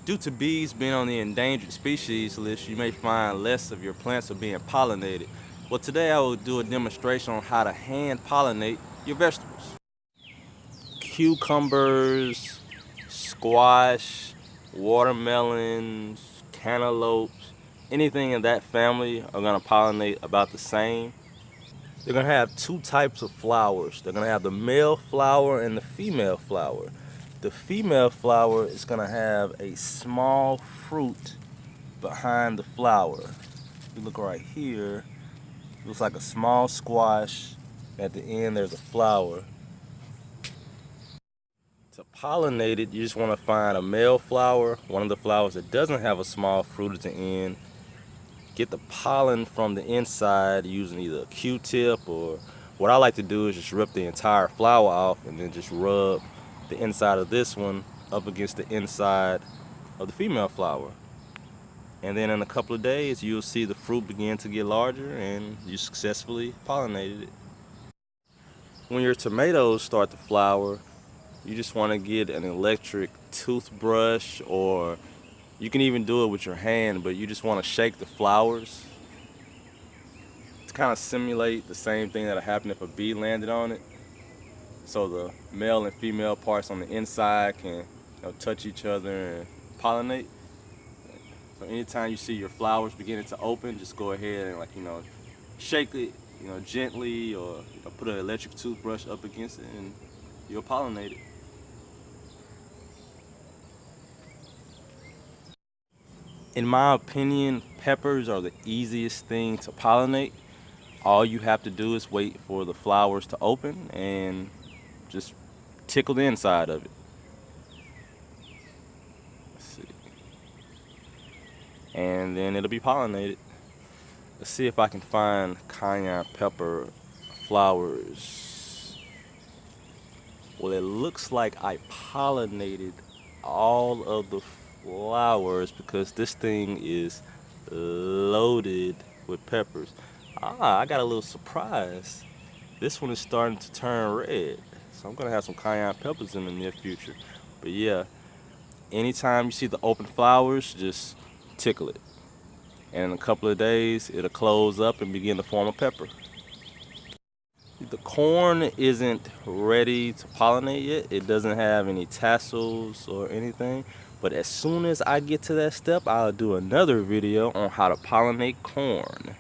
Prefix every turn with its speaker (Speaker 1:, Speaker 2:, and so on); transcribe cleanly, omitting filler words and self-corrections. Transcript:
Speaker 1: Due to bees being on the endangered species list, you may find less of your plants are being pollinated. Well, today I will do a demonstration on how to hand pollinate your vegetables. Cucumbers, squash, watermelons, cantaloupes, anything in that family are going to pollinate about the same. They're going to have two types of flowers. They're going to have the male flower and the female flower. The female flower is going to have a small fruit behind the flower. If you look right here, it looks like a small squash. At the end, there's a flower. To pollinate it, you just want to find a male flower, one of the flowers that doesn't have a small fruit at the end. Get the pollen from the inside using either a Q-tip, or what I like to do is just rip the entire flower off and then just rub the inside of this one up against the inside of the female flower. And then in a couple of days, you'll see the fruit begin to get larger and you successfully pollinated it. When your tomatoes start to flower, you just want to get an electric toothbrush, or you can even do it with your hand, but you just want to shake the flowers to kind of simulate the same thing that'll happen if a bee landed on it. So the male and female parts on the inside can touch each other and pollinate. So anytime you see your flowers beginning to open, just go ahead and shake it, gently, or put an electric toothbrush up against it and you'll pollinate it. In my opinion, peppers are the easiest thing to pollinate. All you have to do is wait for the flowers to open and just tickle the inside of it. Let's see. And then it'll be pollinated. Let's see if I can find cayenne pepper flowers. Well, it looks like I pollinated all of the flowers because this thing is loaded with peppers. I got a little surprise. This one is starting to turn red, so I'm gonna have some cayenne peppers in the near future. But yeah, anytime you see the open flowers, just tickle it, and in a couple of days it'll close up and begin to form a pepper. The corn isn't ready to pollinate yet. It doesn't have any tassels or anything. But as soon as I get to that step, I'll do another video on how to pollinate corn.